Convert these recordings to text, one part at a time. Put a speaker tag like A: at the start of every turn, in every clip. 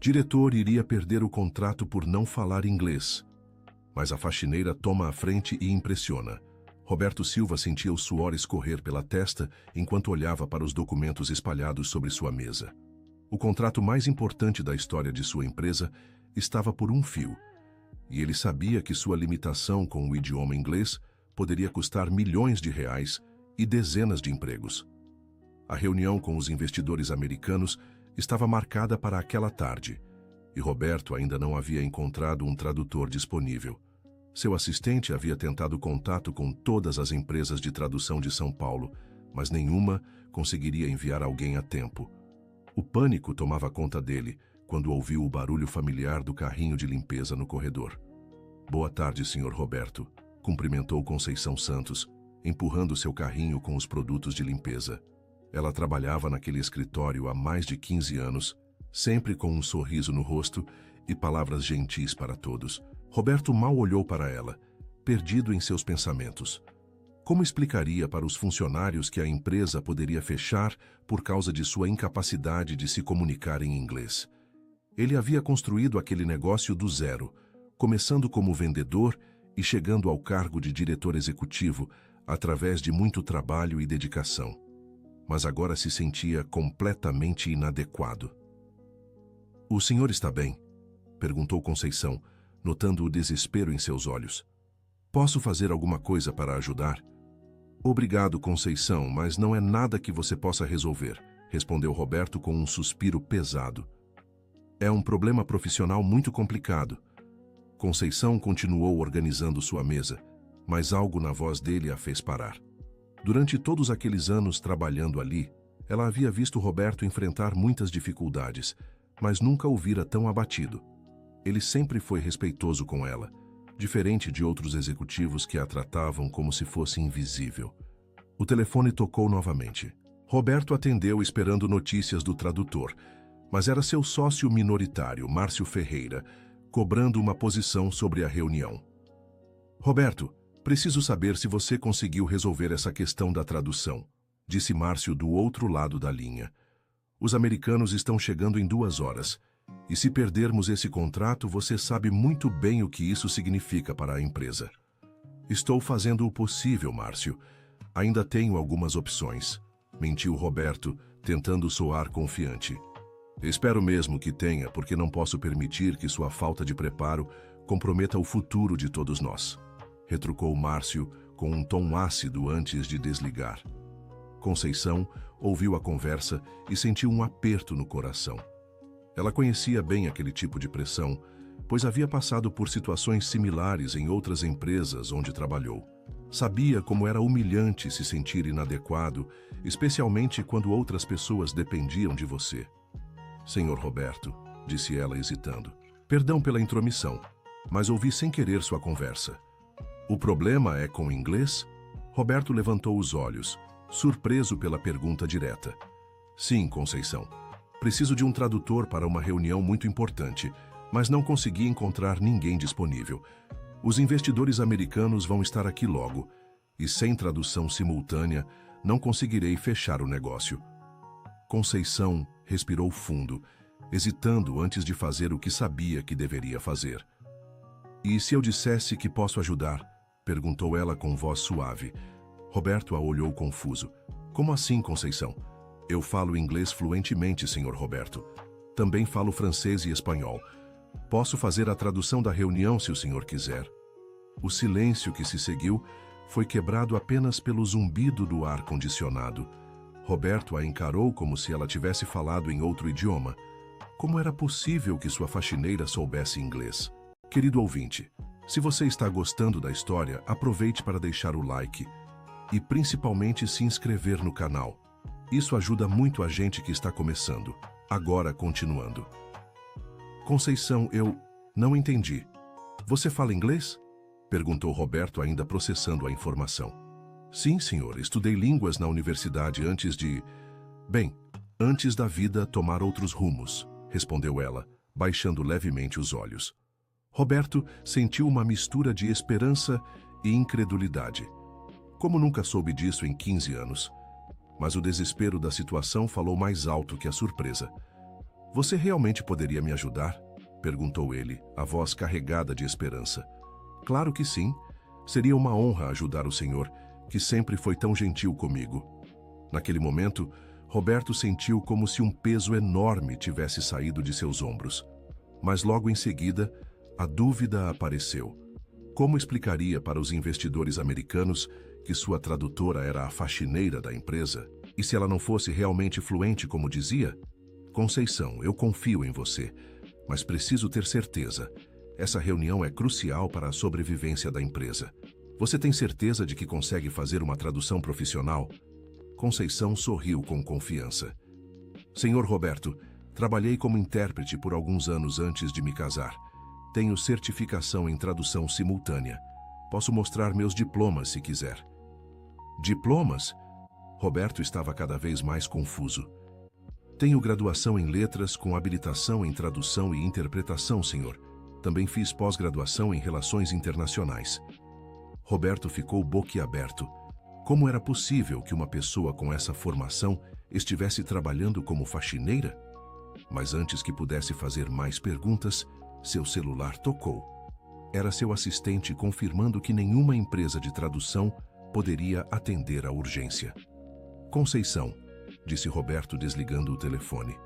A: Diretor iria perder o contrato por não falar inglês. Mas a faxineira toma a frente e impressiona. Roberto Silva sentia o suor escorrer pela testa enquanto olhava para os documentos espalhados sobre sua mesa. O contrato mais importante da história de sua empresa estava por um fio, e ele sabia que sua limitação com o idioma inglês poderia custar milhões de reais e dezenas de empregos. A reunião com os investidores americanos estava marcada para aquela tarde, e Roberto ainda não havia encontrado um tradutor disponível. Seu assistente havia tentado contato com todas as empresas de tradução de São Paulo, mas nenhuma conseguiria enviar alguém a tempo. O pânico tomava conta dele quando ouviu o barulho familiar do carrinho de limpeza no corredor. "Boa tarde, Sr. Roberto", cumprimentou Conceição Santos, empurrando seu carrinho com os produtos de limpeza. Ela trabalhava naquele escritório há mais de 15 anos, sempre com um sorriso no rosto e palavras gentis para todos. Roberto mal olhou para ela, perdido em seus pensamentos. Como explicaria para os funcionários que a empresa poderia fechar por causa de sua incapacidade de se comunicar em inglês? Ele havia construído aquele negócio do zero, começando como vendedor e chegando ao cargo de diretor executivo através de muito trabalho e dedicação. Mas agora se sentia completamente inadequado. "O senhor está bem?", perguntou Conceição, notando o desespero em seus olhos. "Posso fazer alguma coisa para ajudar?" "Obrigado, Conceição, mas não é nada que você possa resolver", respondeu Roberto com um suspiro pesado. "É um problema profissional muito complicado." Conceição continuou organizando sua mesa, mas algo na voz dele a fez parar. Durante todos aqueles anos trabalhando ali, ela havia visto Roberto enfrentar muitas dificuldades, mas nunca o vira tão abatido. Ele sempre foi respeitoso com ela, diferente de outros executivos que a tratavam como se fosse invisível. O telefone tocou novamente. Roberto atendeu esperando notícias do tradutor, mas era seu sócio minoritário, Márcio Ferreira, cobrando uma posição sobre a reunião. "Roberto, preciso saber se você conseguiu resolver essa questão da tradução", disse Márcio do outro lado da linha. "Os americanos estão chegando em 2 horas, e se perdermos esse contrato, você sabe muito bem o que isso significa para a empresa." "Estou fazendo o possível, Márcio. Ainda tenho algumas opções", mentiu Roberto, tentando soar confiante. "Espero mesmo que tenha, porque não posso permitir que sua falta de preparo comprometa o futuro de todos nós", retrucou Márcio com um tom ácido antes de desligar. Conceição ouviu a conversa e sentiu um aperto no coração. Ela conhecia bem aquele tipo de pressão, pois havia passado por situações similares em outras empresas onde trabalhou. Sabia como era humilhante se sentir inadequado, especialmente quando outras pessoas dependiam de você. "Senhor Roberto", disse ela hesitando, "perdão pela intromissão, mas ouvi sem querer sua conversa. O problema é com o inglês?" Roberto levantou os olhos, surpreso pela pergunta direta. "Sim, Conceição. Preciso de um tradutor para uma reunião muito importante, mas não consegui encontrar ninguém disponível. Os investidores americanos vão estar aqui logo, e sem tradução simultânea, não conseguirei fechar o negócio." Conceição respirou fundo, hesitando antes de fazer o que sabia que deveria fazer. "E se eu dissesse que posso ajudar?", perguntou ela com voz suave. Roberto a olhou confuso. "Como assim, Conceição?" "Eu falo inglês fluentemente, Sr. Roberto. Também falo francês e espanhol. Posso fazer a tradução da reunião se o senhor quiser." O silêncio que se seguiu foi quebrado apenas pelo zumbido do ar-condicionado. Roberto a encarou como se ela tivesse falado em outro idioma. Como era possível que sua faxineira soubesse inglês? Querido ouvinte, se você está gostando da história, aproveite para deixar o like e principalmente se inscrever no canal. Isso ajuda muito a gente que está começando. Agora, continuando. "Conceição, eu não entendi. Você fala inglês?", perguntou Roberto, ainda processando a informação. "Sim, senhor. Estudei línguas na universidade antes de... antes da vida tomar outros rumos", respondeu ela, baixando levemente os olhos. Roberto sentiu uma mistura de esperança e incredulidade. Como nunca soube disso em 15 anos? Mas o desespero da situação falou mais alto que a surpresa. Você realmente poderia me ajudar? Perguntou ele, a voz carregada de esperança. Claro que sim. Seria uma honra ajudar o senhor, que sempre foi tão gentil comigo. Naquele momento, Roberto sentiu como se um peso enorme tivesse saído de seus ombros. Mas logo em seguida, a dúvida apareceu. Como explicaria para os investidores americanos que sua tradutora era a faxineira da empresa? E se ela não fosse realmente fluente como dizia? Conceição, eu confio em você, mas preciso ter certeza. Essa reunião é crucial para a sobrevivência da empresa. Você tem certeza de que consegue fazer uma tradução profissional? Conceição sorriu com confiança. Senhor Roberto, trabalhei como intérprete por alguns anos antes de me casar. Tenho certificação em tradução simultânea. Posso mostrar meus diplomas se quiser. Diplomas? Roberto estava cada vez mais confuso. Tenho graduação em letras com habilitação em tradução e interpretação, senhor. Também fiz pós-graduação em relações internacionais. Roberto ficou boquiaberto. Como era possível que uma pessoa com essa formação estivesse trabalhando como faxineira? Mas antes que pudesse fazer mais perguntas, seu celular tocou. Era seu assistente confirmando que nenhuma empresa de tradução poderia atender à urgência. Conceição, disse Roberto desligando o telefone.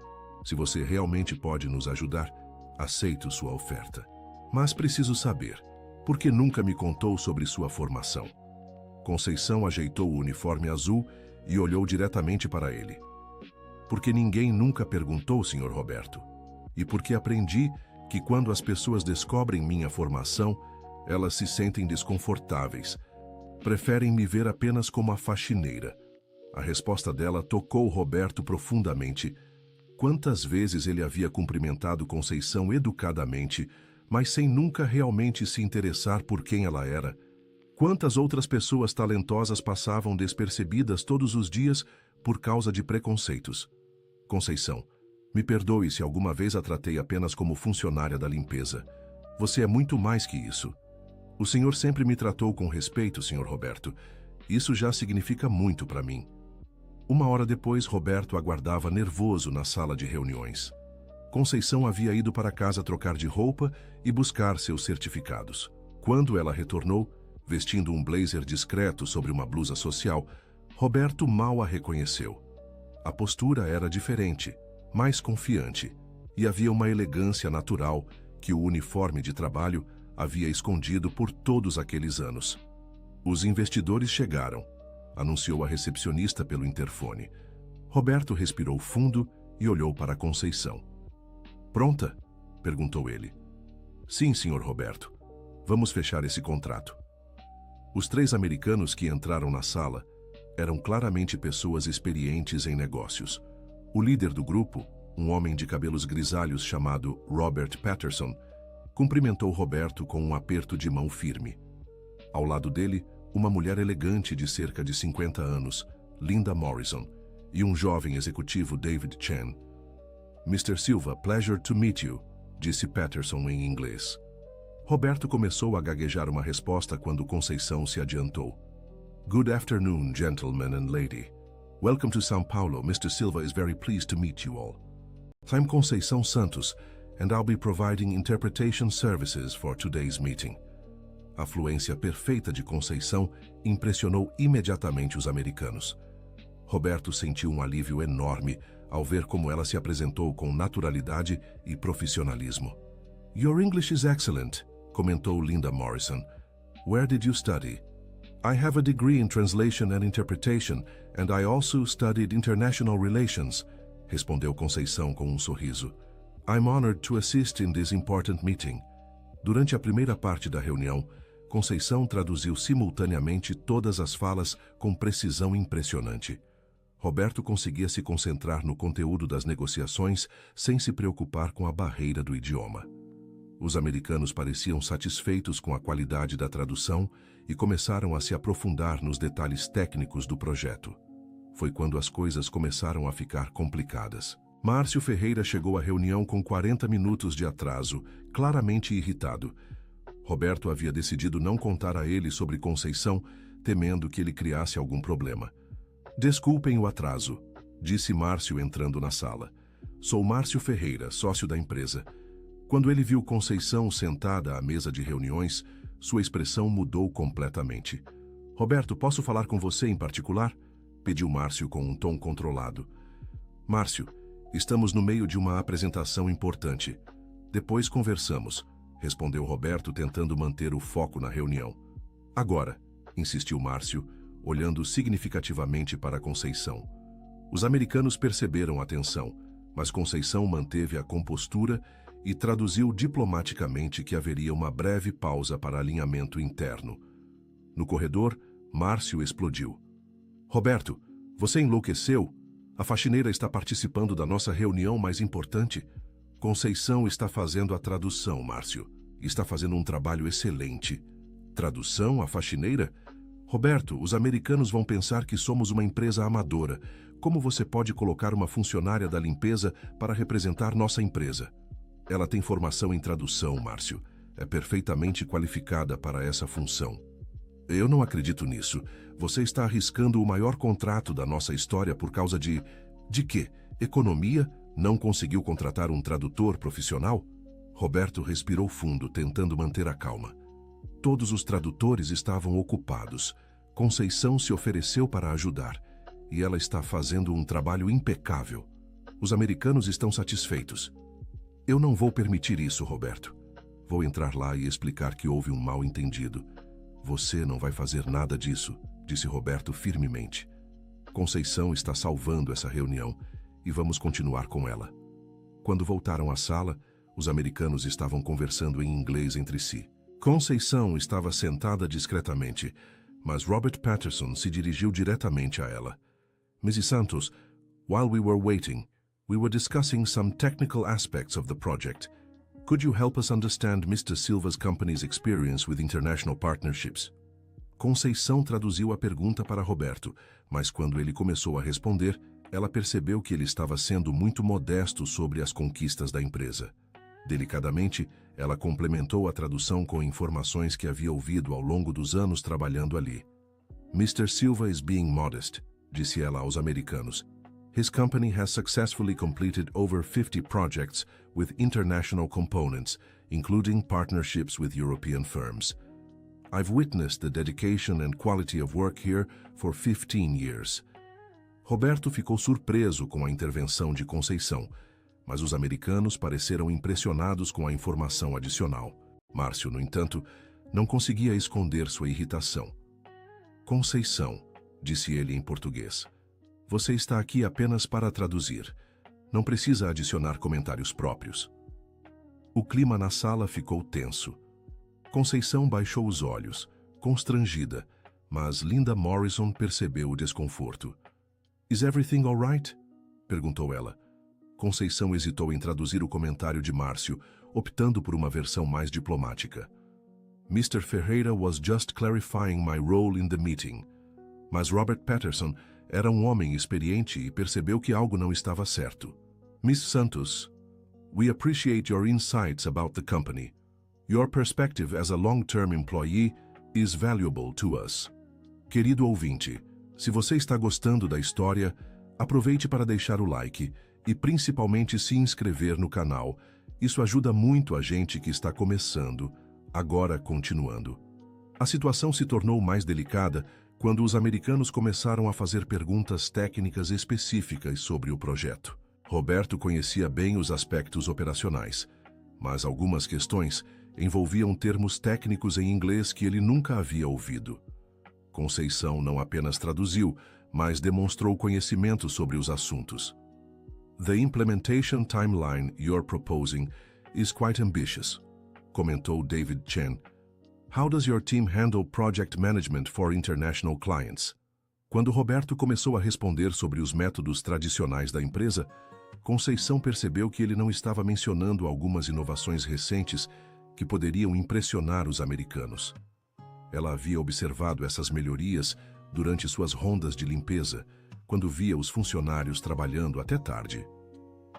A: Se você realmente pode nos ajudar, aceito sua oferta. Mas preciso saber, por que nunca me contou sobre sua formação? Conceição ajeitou o uniforme azul e olhou diretamente para ele. Porque ninguém nunca perguntou, Sr. Roberto. E porque aprendi que quando as pessoas descobrem minha formação, elas se sentem desconfortáveis. Preferem me ver apenas como a faxineira. A resposta dela tocou Roberto profundamente. Quantas vezes ele havia cumprimentado Conceição educadamente, mas sem nunca realmente se interessar por quem ela era. Quantas outras pessoas talentosas passavam despercebidas todos os dias por causa de preconceitos. Conceição, me perdoe se alguma vez a tratei apenas como funcionária da limpeza. Você é muito mais que isso. O senhor sempre me tratou com respeito, Sr. Roberto. Isso já significa muito para mim. Uma hora depois, Roberto aguardava nervoso na sala de reuniões. Conceição havia ido para casa trocar de roupa e buscar seus certificados. Quando ela retornou, vestindo um blazer discreto sobre uma blusa social, Roberto mal a reconheceu. A postura era diferente, mais confiante, e havia uma elegância natural que o uniforme de trabalho havia escondido por todos aqueles anos. Os investidores chegaram, anunciou a recepcionista pelo interfone. Roberto respirou fundo e olhou para Conceição. Pronta? Perguntou ele. Sim, Sr. Roberto. Vamos fechar esse contrato. Os 3 americanos que entraram na sala eram claramente pessoas experientes em negócios. O líder do grupo, um homem de cabelos grisalhos chamado Robert Patterson, cumprimentou Roberto com um aperto de mão firme. Ao lado dele, uma mulher elegante de cerca de 50 anos, Linda Morrison, e um jovem executivo, David Chen. Mr. Silva, pleasure to meet you, disse Patterson em inglês. Roberto começou a gaguejar uma resposta quando Conceição se adiantou. Good afternoon, gentlemen and lady. Welcome to São Paulo. Mr. Silva is very pleased to meet you all. I'm Conceição Santos, and I'll be providing interpretation services for today's meeting. A fluência perfeita de Conceição impressionou imediatamente os americanos. Roberto sentiu um alívio enorme ao ver como ela se apresentou com naturalidade e profissionalismo. Your English is excellent, comentou Linda Morrison. Where did you study? I have a degree in translation and interpretation, and I also studied international relations, respondeu Conceição com um sorriso. I'm honored to assist in this important meeting. Durante a primeira parte da reunião, Conceição traduziu simultaneamente todas as falas com precisão impressionante. Roberto conseguia se concentrar no conteúdo das negociações sem se preocupar com a barreira do idioma. Os americanos pareciam satisfeitos com a qualidade da tradução e começaram a se aprofundar nos detalhes técnicos do projeto. Foi quando as coisas começaram a ficar complicadas. Márcio Ferreira chegou à reunião com 40 minutos de atraso, claramente irritado. Roberto havia decidido não contar a ele sobre Conceição, temendo que ele criasse algum problema. Desculpem o atraso, disse Márcio entrando na sala. Sou Márcio Ferreira, sócio da empresa. Quando ele viu Conceição sentada à mesa de reuniões, sua expressão mudou completamente. Roberto, posso falar com você em particular? Pediu Márcio com um tom controlado. Márcio, estamos no meio de uma apresentação importante. Depois conversamos, respondeu Roberto, tentando manter o foco na reunião. Agora, insistiu Márcio, olhando significativamente para Conceição. Os americanos perceberam a tensão, mas Conceição manteve a compostura e traduziu diplomaticamente que haveria uma breve pausa para alinhamento interno. No corredor, Márcio explodiu. Roberto, você enlouqueceu? A faxineira está participando da nossa reunião mais importante. Conceição está fazendo a tradução, Márcio. Está fazendo um trabalho excelente. Tradução, a faxineira? Roberto, os americanos vão pensar que somos uma empresa amadora. Como você pode colocar uma funcionária da limpeza para representar nossa empresa? Ela tem formação em tradução, Márcio. É perfeitamente qualificada para essa função. Eu não acredito nisso. Você está arriscando o maior contrato da nossa história por causa de... De quê? Economia? Não conseguiu contratar um tradutor profissional? Roberto respirou fundo, tentando manter a calma. Todos os tradutores estavam ocupados. Conceição se ofereceu para ajudar. E ela está fazendo um trabalho impecável. Os americanos estão satisfeitos. Eu não vou permitir isso, Roberto. Vou entrar lá e explicar que houve um mal-entendido. Você não vai fazer nada disso, disse Roberto firmemente. Conceição está salvando essa reunião e vamos continuar com ela. Quando voltaram à sala, os americanos estavam conversando em inglês entre si. Conceição estava sentada discretamente, mas Robert Patterson se dirigiu diretamente a ela. Mrs. Santos, while we were waiting, we were discussing some technical aspects of the project. Could you help us understand Mr. Silva's company's experience with international partnerships? Conceição traduziu a pergunta para Roberto, mas quando ele começou a responder, ela percebeu que ele estava sendo muito modesto sobre as conquistas da empresa. Delicadamente, ela complementou a tradução com informações que havia ouvido ao longo dos anos trabalhando ali. Mr. Silva is being modest, disse ela aos americanos. His company has successfully completed over 50 projects with international components, including partnerships with European firms. I've witnessed the dedication and quality of work here for 15 years. Roberto ficou surpreso com a intervenção de Conceição, mas os americanos pareceram impressionados com a informação adicional. Márcio, no entanto, não conseguia esconder sua irritação. Conceição, disse ele em português. Você está aqui apenas para traduzir. Não precisa adicionar comentários próprios. O clima na sala ficou tenso. Conceição baixou os olhos, constrangida, mas Linda Morrison percebeu o desconforto. Is everything all right? Perguntou ela. Conceição hesitou em traduzir o comentário de Márcio, optando por uma versão mais diplomática. Mr. Ferreira was just clarifying my role in the meeting. Mas Robert Patterson era um homem experiente e percebeu que algo não estava certo. Miss Santos, we appreciate your insights about the company. Your perspective as a long-term employee is valuable to us. Querido ouvinte, se você está gostando da história, aproveite para deixar o like e principalmente se inscrever no canal. Isso ajuda muito a gente que está começando, agora continuando. A situação se tornou mais delicada quando os americanos começaram a fazer perguntas técnicas específicas sobre o projeto. Roberto conhecia bem os aspectos operacionais, mas algumas questões envolviam termos técnicos em inglês que ele nunca havia ouvido. Conceição não apenas traduziu, mas demonstrou conhecimento sobre os assuntos. The implementation timeline you're proposing is quite ambitious, comentou David Chen. How does your team handle project management for international clients? Quando Roberto começou a responder sobre os métodos tradicionais da empresa, Conceição percebeu que ele não estava mencionando algumas inovações recentes que poderiam impressionar os americanos. Ela havia observado essas melhorias durante suas rondas de limpeza, quando via os funcionários trabalhando até tarde.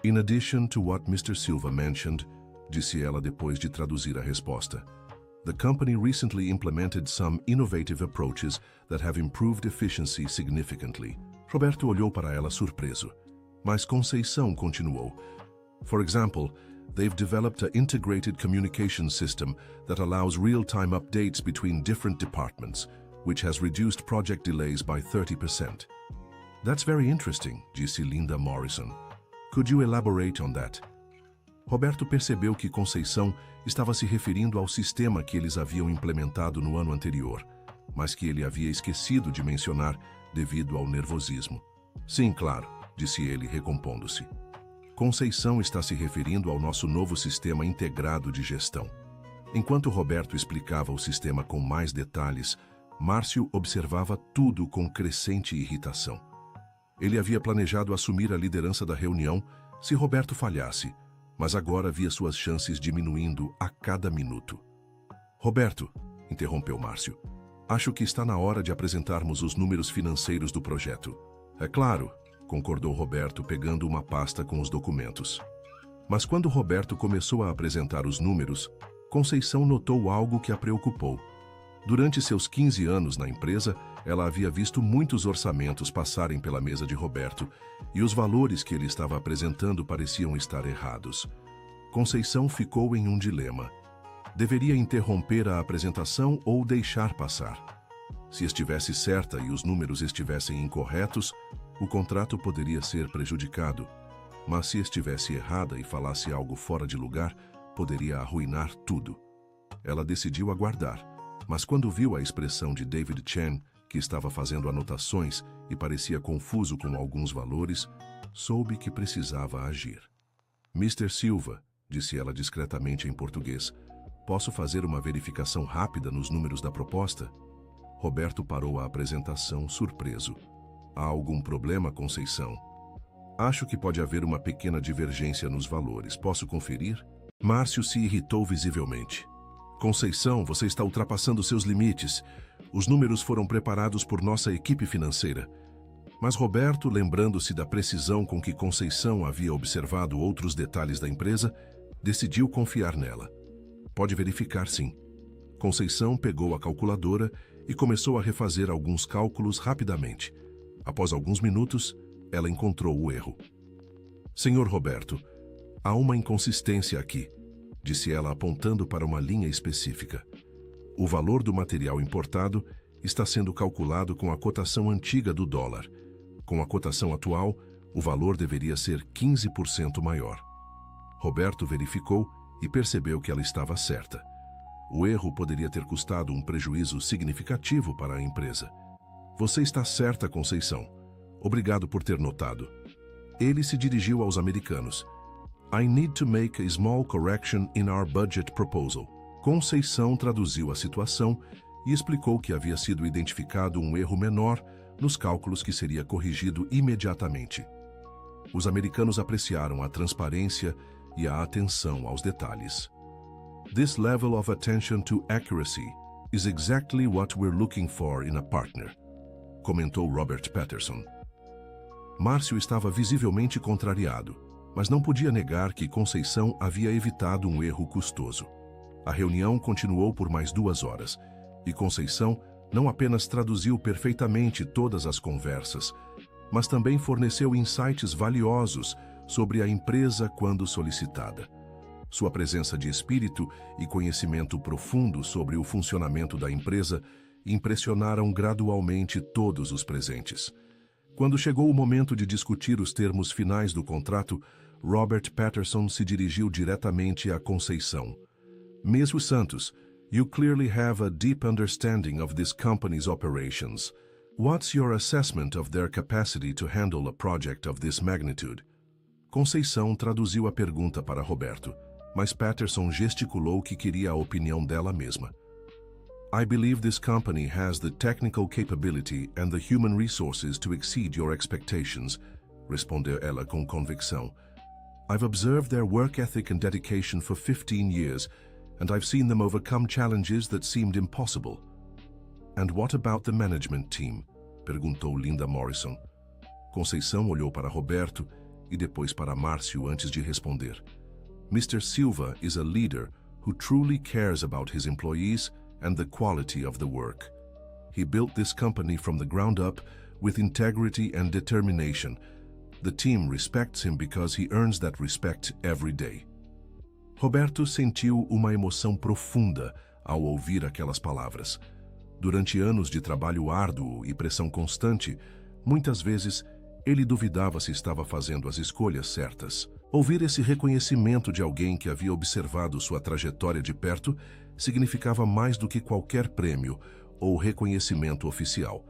A: In addition to what Mr. Silva mentioned, disse ela depois de traduzir a resposta, the company recently implemented some innovative approaches that have improved efficiency significantly. Roberto olhou para ela surpreso. Mas Conceição continuou. For example, they've developed an integrated communication system that allows real-time updates between different departments, which has reduced project delays by 30%. That's very interesting, disse Linda Morrison. Could you elaborate on that? Roberto percebeu que Conceição estava se referindo ao sistema que eles haviam implementado no ano anterior, mas que ele havia esquecido de mencionar devido ao nervosismo. Sim, claro, disse ele, recompondo-se. Conceição está se referindo ao nosso novo sistema integrado de gestão. Enquanto Roberto explicava o sistema com mais detalhes, Márcio observava tudo com crescente irritação. Ele havia planejado assumir a liderança da reunião se Roberto falhasse, mas agora via suas chances diminuindo a cada minuto. Roberto, interrompeu Márcio, acho que está na hora de apresentarmos os números financeiros do projeto. É claro, concordou Roberto, pegando uma pasta com os documentos. Mas quando Roberto começou a apresentar os números, Conceição notou algo que a preocupou. Durante seus 15 anos na empresa, ela havia visto muitos orçamentos passarem pela mesa de Roberto e os valores que ele estava apresentando pareciam estar errados. Conceição ficou em um dilema. Deveria interromper a apresentação ou deixar passar? Se estivesse certa e os números estivessem incorretos, o contrato poderia ser prejudicado. Mas se estivesse errada e falasse algo fora de lugar, poderia arruinar tudo. Ela decidiu aguardar. Mas quando viu a expressão de David Chen, que estava fazendo anotações e parecia confuso com alguns valores, soube que precisava agir. Mr. Silva, disse ela discretamente em português, posso fazer uma verificação rápida nos números da proposta? Roberto parou a apresentação, surpreso. Há algum problema, Conceição? Acho que pode haver uma pequena divergência nos valores. Posso conferir? Márcio se irritou visivelmente. Conceição, você está ultrapassando seus limites. Os números foram preparados por nossa equipe financeira. Mas Roberto, lembrando-se da precisão com que Conceição havia observado outros detalhes da empresa, decidiu confiar nela. Pode verificar, sim. Conceição pegou a calculadora e começou a refazer alguns cálculos rapidamente. Após alguns minutos, ela encontrou o erro. Senhor Roberto, há uma inconsistência aqui, disse ela apontando para uma linha específica. O valor do material importado está sendo calculado com a cotação antiga do dólar. Com a cotação atual, o valor deveria ser 15% maior. Roberto verificou e percebeu que ela estava certa. O erro poderia ter custado um prejuízo significativo para a empresa. Você está certa, Conceição. Obrigado por ter notado. Ele se dirigiu aos americanos. I need to make a small correction in our budget proposal. Conceição traduziu a situação e explicou que havia sido identificado um erro menor nos cálculos que seria corrigido imediatamente. Os americanos apreciaram a transparência e a atenção aos detalhes. This level of attention to accuracy is exactly what we're looking for in a partner, comentou Robert Patterson. Márcio estava visivelmente contrariado, mas não podia negar que Conceição havia evitado um erro custoso. A reunião continuou por mais 2 horas, e Conceição não apenas traduziu perfeitamente todas as conversas, mas também forneceu insights valiosos sobre a empresa quando solicitada. Sua presença de espírito e conhecimento profundo sobre o funcionamento da empresa impressionaram gradualmente todos os presentes. Quando chegou o momento de discutir os termos finais do contrato, Robert Patterson se dirigiu diretamente a Conceição. Mr. Santos, you clearly have a deep understanding of this company's operations. What's your assessment of their capacity to handle a project of this magnitude? Conceição traduziu a pergunta para Roberto, mas Patterson gesticulou que queria a opinião dela mesma. I believe this company has the technical capability and the human resources to exceed your expectations, respondeu ela com convicção. I've observed their work ethic and dedication for 15 years, and I've seen them overcome challenges that seemed impossible. And what about the management team? Perguntou Linda Morrison. Conceição olhou para Roberto e depois para Márcio antes de responder. Mr. Silva is a leader who truly cares about his employees and the quality of the work. He built this company from the ground up with integrity and determination, The team respects him because he earns that respect every day. Roberto sentiu uma emoção profunda ao ouvir aquelas palavras. Durante anos de trabalho árduo e pressão constante, muitas vezes ele duvidava se estava fazendo as escolhas certas. Ouvir esse reconhecimento de alguém que havia observado sua trajetória de perto significava mais do que qualquer prêmio ou reconhecimento oficial.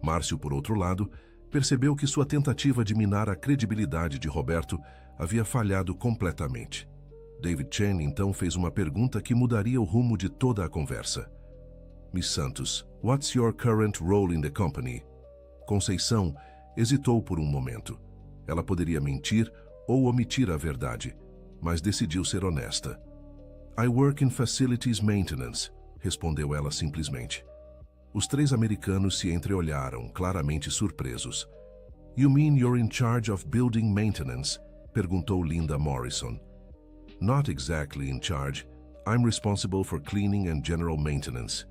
A: Márcio, por outro lado, percebeu que sua tentativa de minar a credibilidade de Roberto havia falhado completamente. David Chen então fez uma pergunta que mudaria o rumo de toda a conversa. Miss Santos, what's your current role in the company? Conceição hesitou por um momento. Ela poderia mentir ou omitir a verdade, mas decidiu ser honesta. I work in facilities maintenance, respondeu ela simplesmente. Os três americanos se entreolharam, claramente surpresos. You mean you're in charge of building maintenance? Perguntou Linda Morrison. Not exactly in charge. I'm responsible for cleaning and general maintenance.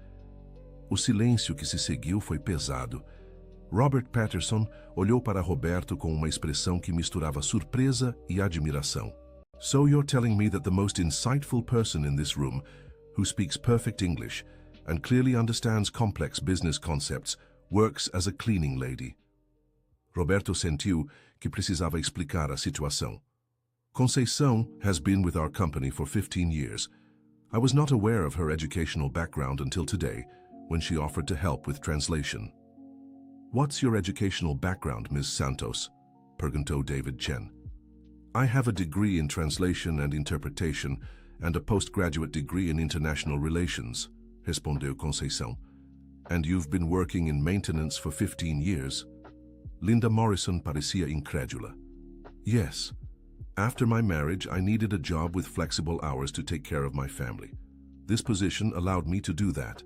A: O silêncio que se seguiu foi pesado. Robert Patterson olhou para Roberto com uma expressão que misturava surpresa e admiração. So you're telling me that the most insightful person in this room, who speaks perfect English and clearly understands complex business concepts, works as a cleaning lady. Roberto sentiu que precisava explicar a situação. Conceição has been with our company for 15 years. I was not aware of her educational background until today, when she offered to help with translation. What's your educational background, Ms. Santos? Perguntou David Chen. I have a degree in translation and interpretation and a postgraduate degree in international relations, respondeu Conceição. And you've been working in maintenance for 15 years? Linda Morrison parecia incrédula. Yes. After my marriage, I needed a job with flexible hours to take care of my family. This position allowed me to do that.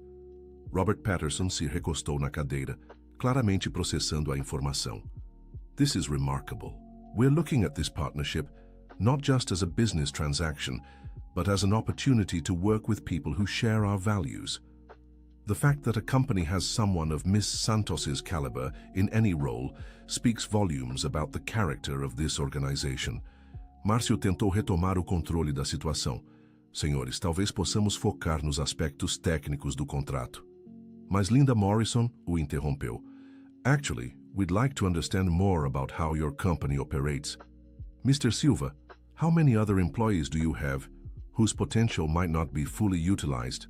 A: Robert Patterson se recostou na cadeira, claramente processando a informação. This is remarkable. We're looking at this partnership not just as a business transaction, but as an opportunity to work with people who share our values. The fact that a company has someone of Miss Santos's caliber in any role speaks volumes about the character of this organization. Márcio tentou retomar o controle da situação. Senhores, talvez possamos focar nos aspectos técnicos do contrato. Mas Linda Morrison o interrompeu. Actually, we'd like to understand more about how your company operates. Mr. Silva, how many other employees do you have whose potential might not be fully utilized?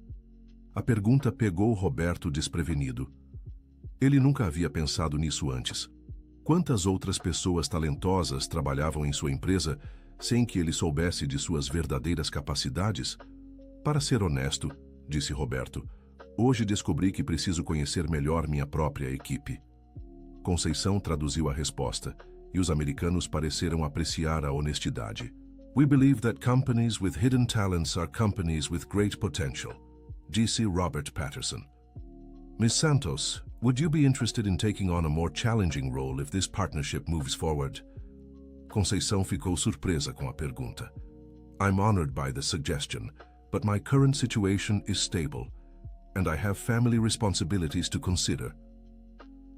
A: A pergunta pegou Roberto desprevenido. Ele nunca havia pensado nisso antes. Quantas outras pessoas talentosas trabalhavam em sua empresa sem que ele soubesse de suas verdadeiras capacidades? Para ser honesto, disse Roberto, hoje descobri que preciso conhecer melhor minha própria equipe. Conceição traduziu a resposta, e os americanos pareceram apreciar a honestidade. We believe that companies with hidden talents are companies with great potential, disse Robert Patterson. Ms. Santos, would you be interested in taking on a more challenging role if this partnership moves forward? Conceição ficou surpresa com a pergunta. I'm honored by the suggestion, but my current situation is stable, and I have family responsibilities to consider.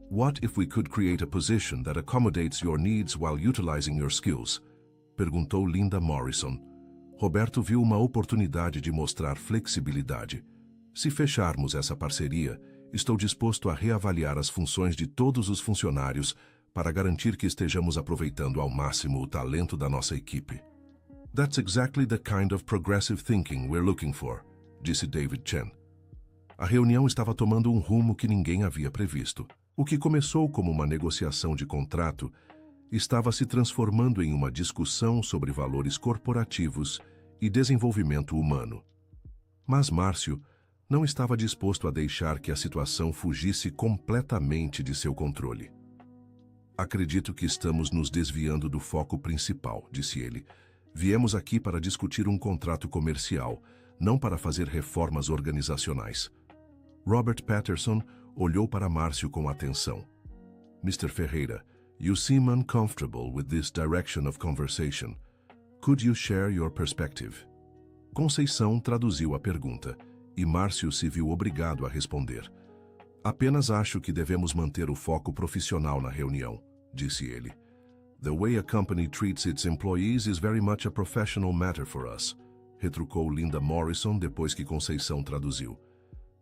A: What if we could create a position that accommodates your needs while utilizing your skills? Perguntou Linda Morrison. Roberto viu uma oportunidade de mostrar flexibilidade. Se fecharmos essa parceria, estou disposto a reavaliar as funções de todos os funcionários para garantir que estejamos aproveitando ao máximo o talento da nossa equipe. That's exactly the kind of progressive thinking we're looking for, disse David Chen. A reunião estava tomando um rumo que ninguém havia previsto. O que começou como uma negociação de contrato estava se transformando em uma discussão sobre valores corporativos e desenvolvimento humano. Mas Márcio não estava disposto a deixar que a situação fugisse completamente de seu controle. Acredito que estamos nos desviando do foco principal, disse ele. Viemos aqui para discutir um contrato comercial, não para fazer reformas organizacionais. Robert Patterson olhou para Márcio com atenção. Mr. Ferreira, you seem uncomfortable with this direction of conversation. Could you share your perspective? Conceição traduziu a pergunta, e Márcio se viu obrigado a responder. Apenas acho que devemos manter o foco profissional na reunião, disse ele. The way a company treats its employees is very much a professional matter for us, retrucou Linda Morrison depois que Conceição traduziu.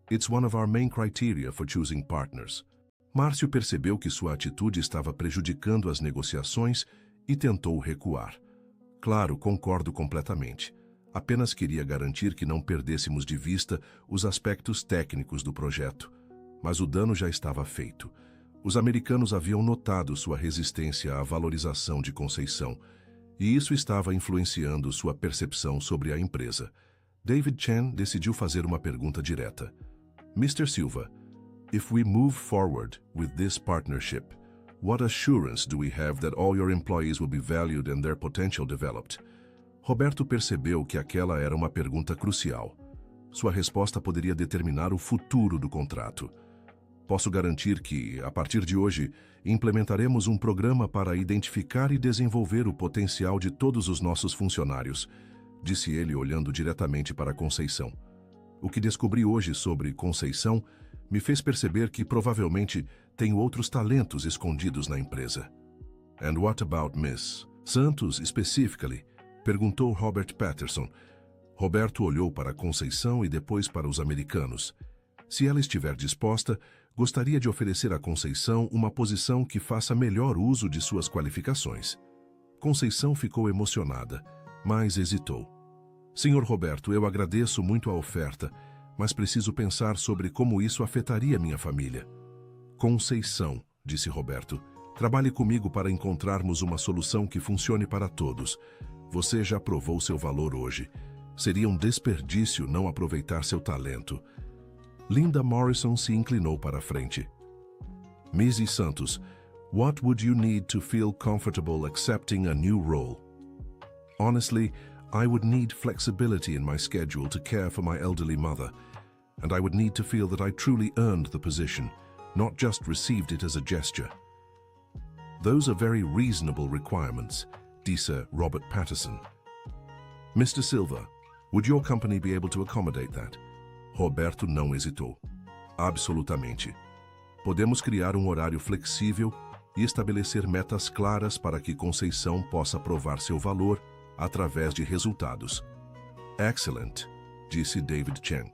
A: It's one of our main criteria for choosing partners. Márcio percebeu que sua atitude estava prejudicando as negociações e tentou recuar. Claro, concordo completamente. Apenas queria garantir que não perdêssemos de vista os aspectos técnicos do projeto. Mas o dano já estava feito. Os americanos haviam notado sua resistência à valorização de Conceição, e isso estava influenciando sua percepção sobre a empresa. David Chen decidiu fazer uma pergunta direta. Mr. Silva, if we move forward with this partnership, what assurance do we have that all your employees will be valued and their potential developed? Roberto percebeu que aquela era uma pergunta crucial. Sua resposta poderia determinar o futuro do contrato. Posso garantir que, a partir de hoje, implementaremos um programa para identificar e desenvolver o potencial de todos os nossos funcionários, disse ele olhando diretamente para Conceição. O que descobri hoje sobre Conceição me fez perceber que provavelmente tenho outros talentos escondidos na empresa. And what about Miss Santos, specifically? Perguntou Robert Patterson. Roberto olhou para Conceição e depois para os americanos. Se ela estiver disposta, gostaria de oferecer a Conceição uma posição que faça melhor uso de suas qualificações. Conceição ficou emocionada, mas hesitou. Senhor Roberto, eu agradeço muito a oferta, mas preciso pensar sobre como isso afetaria minha família. Conceição, disse Roberto, trabalhe comigo para encontrarmos uma solução que funcione para todos. Você já provou seu valor hoje. Seria um desperdício não aproveitar seu talento. Linda Morrison se inclinou para a frente. Mrs. Santos, what would you need to feel comfortable accepting a new role? Honestly, I would need flexibility in my schedule to care for my elderly mother, and I would need to feel that I truly earned the position, not just received it as a gesture. Those are very reasonable requirements, disse Robert Patterson. Mr. Silva, would your company be able to accommodate that? Roberto não hesitou. Absolutamente. Podemos criar um horário flexível e estabelecer metas claras para que Conceição possa provar seu valor através de resultados. Excellent, disse David Chen.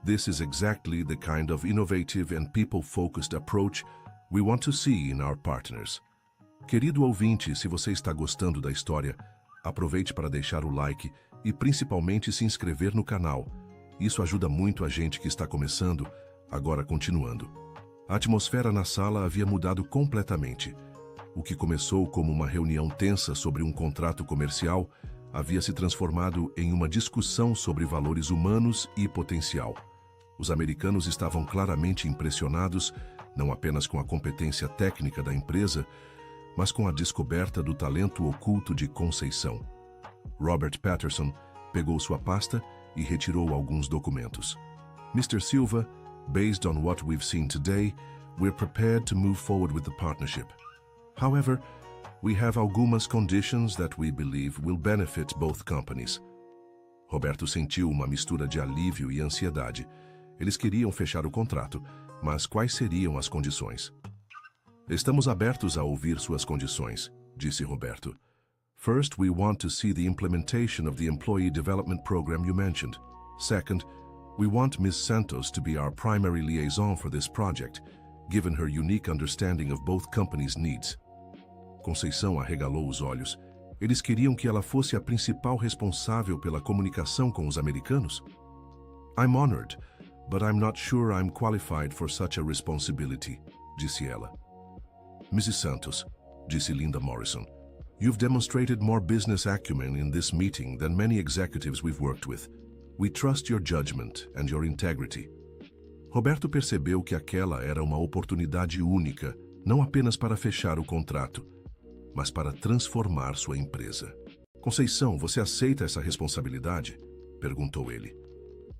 A: This is exactly the kind of innovative and people-focused approach we want to see in our partners. Querido ouvinte, se você está gostando da história, aproveite para deixar o like e principalmente se inscrever no canal. Isso ajuda muito a gente que está começando, agora continuando. A atmosfera na sala havia mudado completamente. O que começou como uma reunião tensa sobre um contrato comercial havia se transformado em uma discussão sobre valores humanos e potencial. Os americanos estavam claramente impressionados, não apenas com a competência técnica da empresa, mas com a descoberta do talento oculto de Conceição. Robert Patterson pegou sua pasta e retirou alguns documentos. Mr. Silva, based on what we've seen today, we're prepared to move forward with the partnership. However, we have algumas conditions that we believe will benefit both companies. Roberto sentiu uma mistura de alívio e ansiedade. Eles queriam fechar o contrato, mas quais seriam as condições? Estamos abertos a ouvir suas condições, disse Roberto. First, we want to see the implementation of the employee development program you mentioned. Second, we want Ms. Santos to be our primary liaison for this project, given her unique understanding of both companies' needs. Conceição arregalou os olhos. Eles queriam que ela fosse a principal responsável pela comunicação com os americanos? I'm honored, but I'm not sure I'm qualified for such a responsibility, disse ela. Mrs. Santos, disse Linda Morrison, you've demonstrated more business acumen in this meeting than many executives we've worked with. We trust your judgment and your integrity. Roberto percebeu que aquela era uma oportunidade única, não apenas para fechar o contrato, mas para transformar sua empresa. Conceição, você aceita essa responsabilidade? Perguntou ele.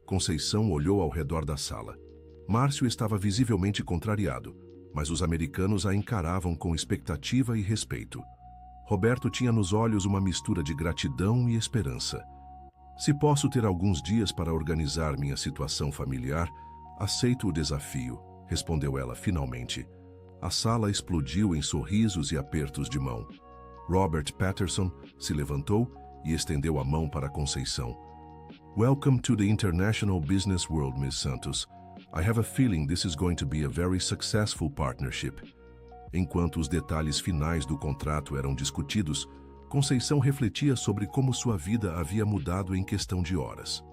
A: Conceição olhou ao redor da sala. Márcio estava visivelmente contrariado, mas os americanos a encaravam com expectativa e respeito. Roberto tinha nos olhos uma mistura de gratidão e esperança. Se posso ter alguns dias para organizar minha situação familiar, aceito o desafio, respondeu ela finalmente. A sala explodiu em sorrisos e apertos de mão. Robert Patterson se levantou e estendeu a mão para Conceição. Welcome to the international business world, Ms. Santos. I have a feeling this is going to be a very successful partnership. Enquanto os detalhes finais do contrato eram discutidos, Conceição refletia sobre como sua vida havia mudado em questão de horas.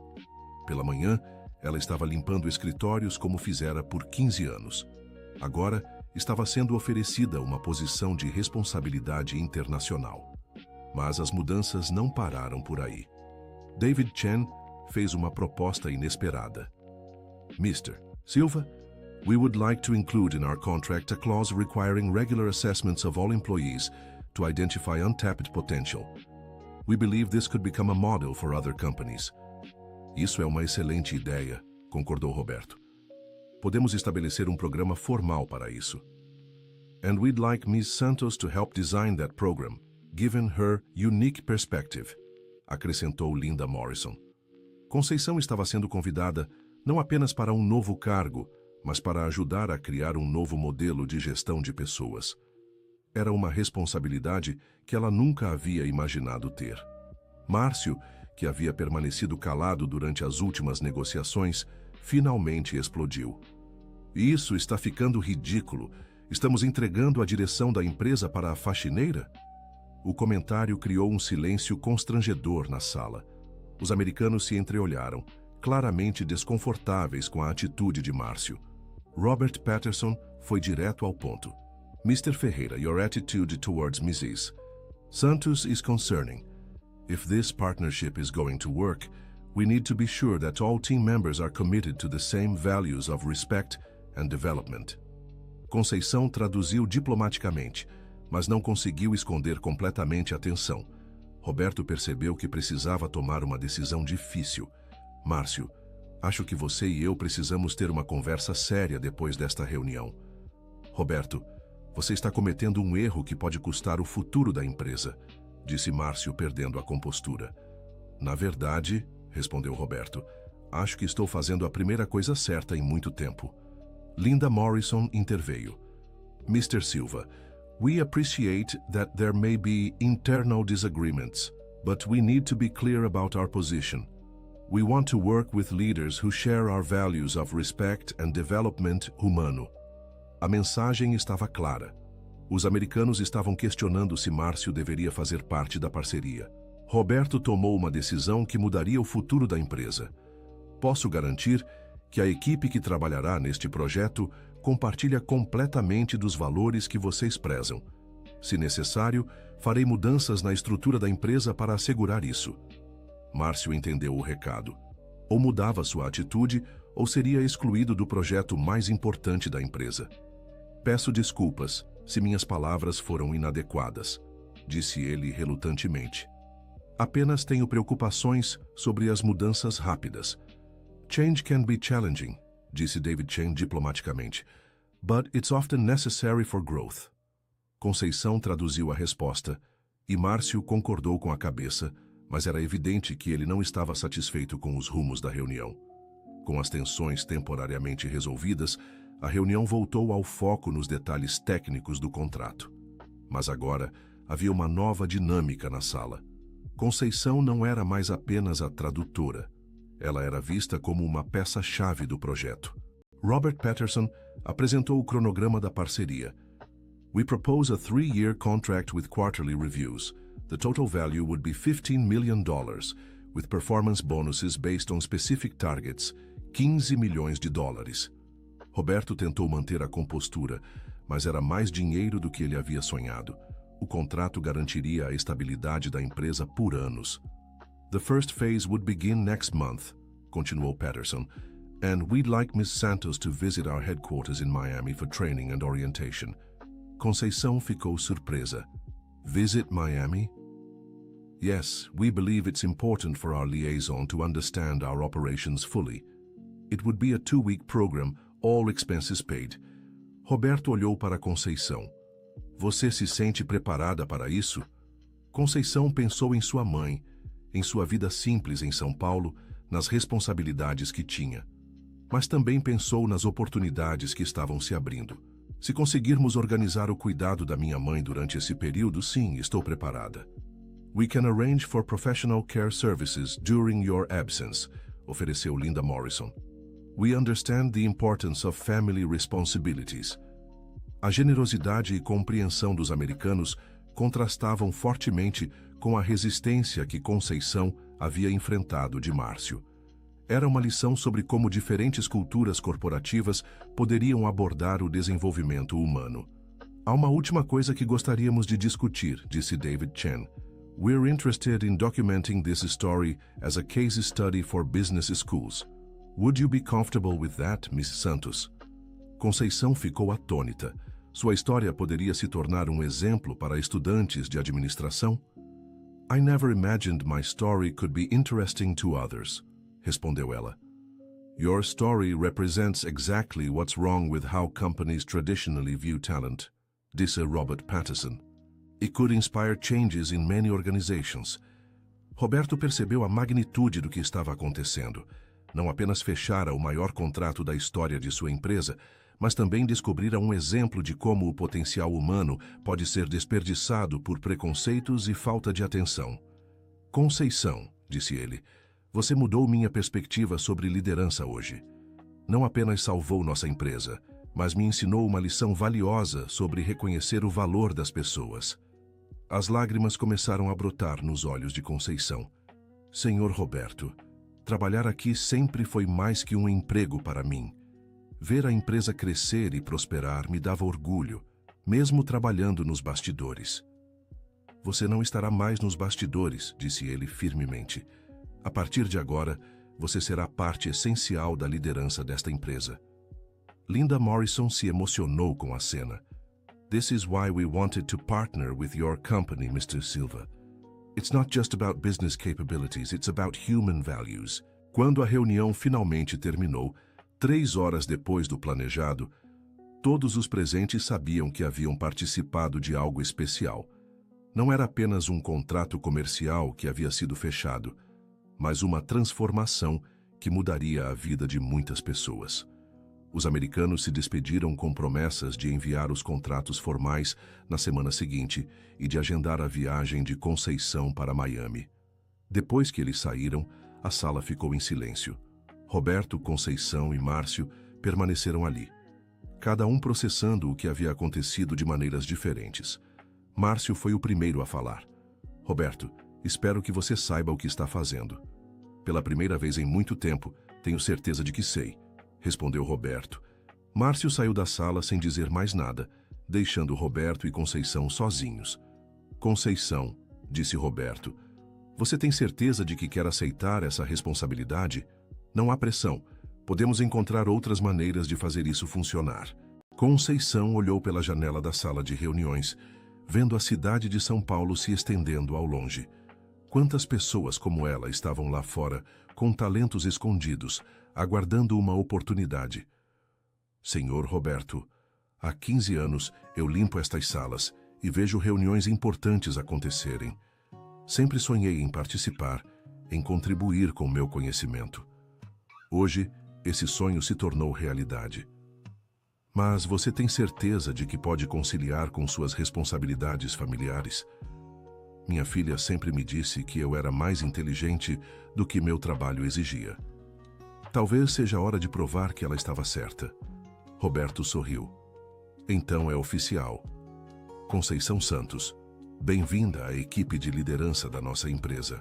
A: Pela manhã, ela estava limpando escritórios como fizera por 15 anos. Agora, estava sendo oferecida uma posição de responsabilidade internacional. Mas as mudanças não pararam por aí. David Chen fez uma proposta inesperada. Mr. Silva, we would like to include in our contract a clause requiring regular assessments of all employees to identify untapped potential. We believe this could become a model for other companies. Isso é uma excelente ideia, concordou Roberto. Podemos estabelecer um programa formal para isso. And we'd like Ms. Santos to help design that program, given her unique perspective, acrescentou Linda Morrison. Conceição estava sendo convidada não apenas para um novo cargo, mas para ajudar a criar um novo modelo de gestão de pessoas. Era uma responsabilidade que ela nunca havia imaginado ter. Márcio, que havia permanecido calado durante as últimas negociações, finalmente explodiu. Isso está ficando ridículo. Estamos entregando a direção da empresa para a faxineira? O comentário criou um silêncio constrangedor na sala. Os americanos se entreolharam, claramente desconfortáveis com a atitude de Márcio. Robert Patterson foi direto ao ponto. Mr. Ferreira, your attitude towards Mrs. Santos is concerning. If this partnership is going to work, we need to be sure that all team members are committed to the same values of respect and development. Conceição traduziu diplomaticamente, mas não conseguiu esconder completamente a tensão. Roberto percebeu que precisava tomar uma decisão difícil. Márcio, acho que você e eu precisamos ter uma conversa séria depois desta reunião. Roberto, você está cometendo um erro que pode custar o futuro da empresa, disse Márcio, perdendo a compostura. Na verdade, respondeu Roberto, acho que estou fazendo a primeira coisa certa em muito tempo. Linda Morrison interveio. Mr. Silva, we appreciate that there may be internal disagreements, but we need to be clear about our position. We want to work with leaders who share our values of respect and development humano. A mensagem estava clara. Os americanos estavam questionando se Márcio deveria fazer parte da parceria. Roberto tomou uma decisão que mudaria o futuro da empresa. Posso garantir que a equipe que trabalhará neste projeto compartilha completamente dos valores que vocês prezam. Se necessário, farei mudanças na estrutura da empresa para assegurar isso. Márcio entendeu o recado. Ou mudava sua atitude, ou seria excluído do projeto mais importante da empresa. Peço desculpas se minhas palavras foram inadequadas, disse ele relutantemente. Apenas tenho preocupações sobre as mudanças rápidas. Change can be challenging, disse David Chen diplomaticamente, but it's often necessary for growth. Conceição traduziu a resposta, e Márcio concordou com a cabeça, mas era evidente que ele não estava satisfeito com os rumos da reunião. Com as tensões temporariamente resolvidas, a reunião voltou ao foco nos detalhes técnicos do contrato. Mas agora havia uma nova dinâmica na sala. Conceição não era mais apenas a tradutora. Ela era vista como uma peça-chave do projeto. Robert Patterson apresentou o cronograma da parceria. We propose a 3-year contract with quarterly reviews. The total value would be $15 million, with performance bonuses based on specific targets, $15 milhões. Roberto tentou manter a compostura, mas era mais dinheiro do que ele havia sonhado. O contrato garantiria a estabilidade da empresa por anos. The first phase would begin next month, continuou Patterson, and we'd like Ms. Santos to visit our headquarters in Miami for training and orientation. Conceição ficou surpresa. Visit Miami? Yes, we believe it's important for our liaison to understand our operations fully. It would be a 2-week program, all expenses paid. Roberto olhou para Conceição. Você se sente preparada para isso? Conceição pensou em sua mãe, em sua vida simples em São Paulo, nas responsabilidades que tinha. Mas também pensou nas oportunidades que estavam se abrindo. Se conseguirmos organizar o cuidado da minha mãe durante esse período, sim, estou preparada. We can arrange for professional care services during your absence, ofereceu Linda Morrison. We understand the importance of family responsibilities. A generosidade e compreensão dos americanos contrastavam fortemente com a resistência que Conceição havia enfrentado de Márcio. Era uma lição sobre como diferentes culturas corporativas poderiam abordar o desenvolvimento humano. Há uma última coisa que gostaríamos de discutir, disse David Chen. We're interested in documenting this story as a case study for business schools. Would you be comfortable with that, Miss Santos? Conceição ficou atônita. Sua história poderia se tornar um exemplo para estudantes de administração? I never imagined my story could be interesting to others, respondeu ela. Your story represents exactly what's wrong with how companies traditionally view talent, disse Robert Patterson. It could inspire changes in many organizations. Roberto percebeu a magnitude do que estava acontecendo. Não apenas fechara o maior contrato da história de sua empresa, mas também descobrira um exemplo de como o potencial humano pode ser desperdiçado por preconceitos e falta de atenção. Conceição, disse ele, você mudou minha perspectiva sobre liderança hoje. Não apenas salvou nossa empresa, mas me ensinou uma lição valiosa sobre reconhecer o valor das pessoas. As lágrimas começaram a brotar nos olhos de Conceição. Senhor Roberto, trabalhar aqui sempre foi mais que um emprego para mim. Ver a empresa crescer e prosperar me dava orgulho, mesmo trabalhando nos bastidores. Você não estará mais nos bastidores, disse ele firmemente. A partir de agora, você será parte essencial da liderança desta empresa. Linda Morrison se emocionou com a cena. This is why we wanted to partner with your company, Mr. Silva. It's not just about business capabilities, it's about human values. Quando a reunião finalmente terminou, 3 horas depois do planejado, todos os presentes sabiam que haviam participado de algo especial. Não era apenas um contrato comercial que havia sido fechado, mas uma transformação que mudaria a vida de muitas pessoas. Os americanos se despediram com promessas de enviar os contratos formais na semana seguinte e de agendar a viagem de Conceição para Miami. Depois que eles saíram, a sala ficou em silêncio. Roberto, Conceição e Márcio permaneceram ali, cada um processando o que havia acontecido de maneiras diferentes. Márcio foi o primeiro a falar. Roberto, espero que você saiba o que está fazendo. Pela primeira vez em muito tempo, tenho certeza de que sei, respondeu Roberto. Márcio saiu da sala sem dizer mais nada, deixando Roberto e Conceição sozinhos. Conceição, disse Roberto, você tem certeza de que quer aceitar essa responsabilidade? Não há pressão. Podemos encontrar outras maneiras de fazer isso funcionar. Conceição olhou pela janela da sala de reuniões, vendo a cidade de São Paulo se estendendo ao longe. Quantas pessoas como ela estavam lá fora, com talentos escondidos, aguardando uma oportunidade. Senhor Roberto, há 15 anos eu limpo estas salas e vejo reuniões importantes acontecerem. Sempre sonhei em participar, em contribuir com meu conhecimento. Hoje, esse sonho se tornou realidade. Mas você tem certeza de que pode conciliar com suas responsabilidades familiares? Minha filha sempre me disse que eu era mais inteligente do que meu trabalho exigia. Talvez seja a hora de provar que ela estava certa. Roberto sorriu. Então é oficial. Conceição Santos, bem-vinda à equipe de liderança da nossa empresa.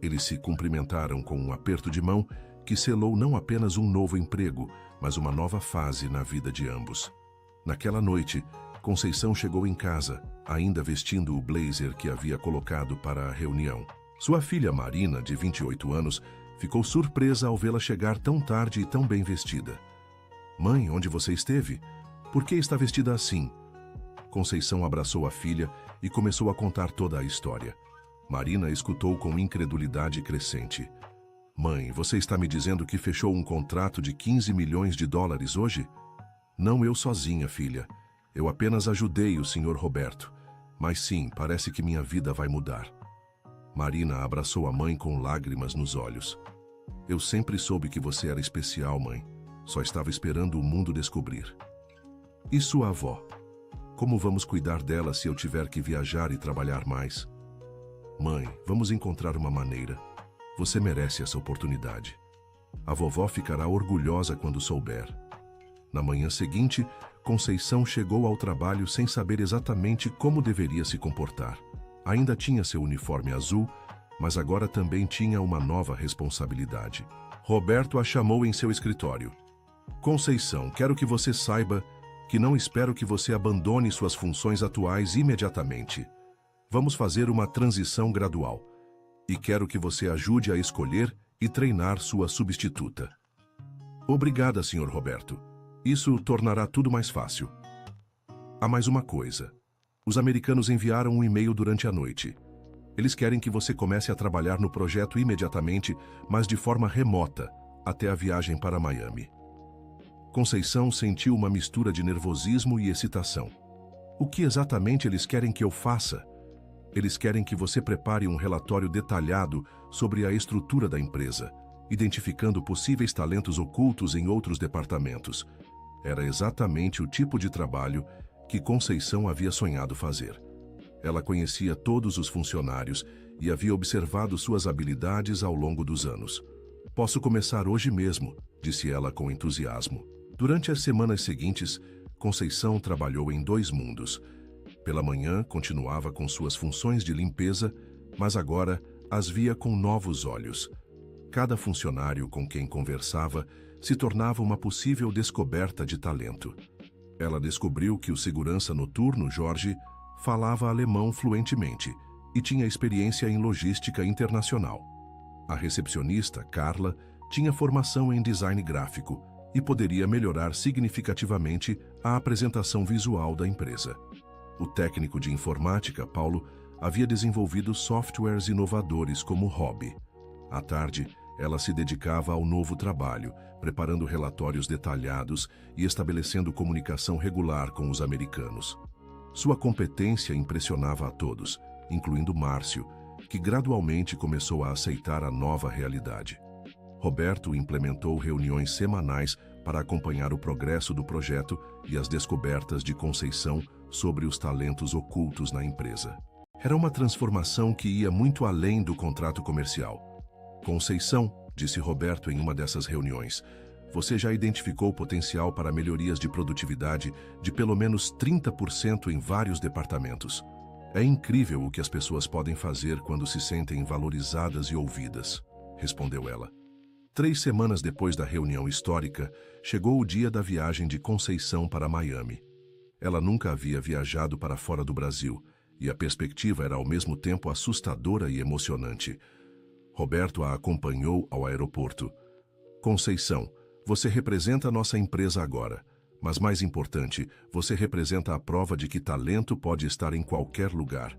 A: Eles se cumprimentaram com um aperto de mão que selou não apenas um novo emprego, mas uma nova fase na vida de ambos. Naquela noite, Conceição chegou em casa, ainda vestindo o blazer que havia colocado para a reunião. Sua filha Marina, de 28 anos, ficou surpresa ao vê-la chegar tão tarde e tão bem vestida. Mãe, onde você esteve? Por que está vestida assim? Conceição abraçou a filha e começou a contar toda a história. Marina escutou com incredulidade crescente. Mãe, você está me dizendo que fechou um contrato de 15 milhões de dólares hoje? Não eu sozinha, filha. Eu apenas ajudei o Sr. Roberto. Mas sim, parece que minha vida vai mudar. Marina abraçou a mãe com lágrimas nos olhos. Eu sempre soube que você era especial, mãe. Só estava esperando o mundo descobrir. E sua avó? Como vamos cuidar dela se eu tiver que viajar e trabalhar mais? Mãe, vamos encontrar uma maneira. Você merece essa oportunidade. A vovó ficará orgulhosa quando souber. Na manhã seguinte, Conceição chegou ao trabalho sem saber exatamente como deveria se comportar. Ainda tinha seu uniforme azul, mas agora também tinha uma nova responsabilidade. Roberto a chamou em seu escritório. Conceição, quero que você saiba que não espero que você abandone suas funções atuais imediatamente. Vamos fazer uma transição gradual. E quero que você ajude a escolher e treinar sua substituta. Obrigada, Sr. Roberto. Isso tornará tudo mais fácil. Há mais uma coisa. Os americanos enviaram um e-mail durante a noite. Eles querem que você comece a trabalhar no projeto imediatamente, mas de forma remota, até a viagem para Miami. Conceição sentiu uma mistura de nervosismo e excitação. O que exatamente eles querem que eu faça? Eles querem que você prepare um relatório detalhado sobre a estrutura da empresa, identificando possíveis talentos ocultos em outros departamentos. Era exatamente o tipo de trabalho que Conceição havia sonhado fazer. Ela conhecia todos os funcionários e havia observado suas habilidades ao longo dos anos. Posso começar hoje mesmo, disse ela com entusiasmo. Durante as semanas seguintes, Conceição trabalhou em 2 mundos. Pela manhã, continuava com suas funções de limpeza, mas agora as via com novos olhos. Cada funcionário com quem conversava se tornava uma possível descoberta de talento. Ela descobriu que o segurança noturno, Jorge, falava alemão fluentemente e tinha experiência em logística internacional. A recepcionista, Carla, tinha formação em design gráfico e poderia melhorar significativamente a apresentação visual da empresa. O técnico de informática, Paulo, havia desenvolvido softwares inovadores como hobby. À tarde, ela se dedicava ao novo trabalho, preparando relatórios detalhados e estabelecendo comunicação regular com os americanos. Sua competência impressionava a todos, incluindo Márcio, que gradualmente começou a aceitar a nova realidade. Roberto implementou reuniões semanais para acompanhar o progresso do projeto e as descobertas de Conceição sobre os talentos ocultos na empresa. Era uma transformação que ia muito além do contrato comercial. Conceição, disse Roberto em uma dessas reuniões, você já identificou potencial para melhorias de produtividade de pelo menos 30% em vários departamentos. É incrível o que as pessoas podem fazer quando se sentem valorizadas e ouvidas, respondeu ela. 3 semanas depois da reunião histórica, chegou o dia da viagem de Conceição para Miami. Ela nunca havia viajado para fora do Brasil, e a perspectiva era ao mesmo tempo assustadora e emocionante. Roberto a acompanhou ao aeroporto. Conceição, você representa a nossa empresa agora, mas mais importante, você representa a prova de que talento pode estar em qualquer lugar.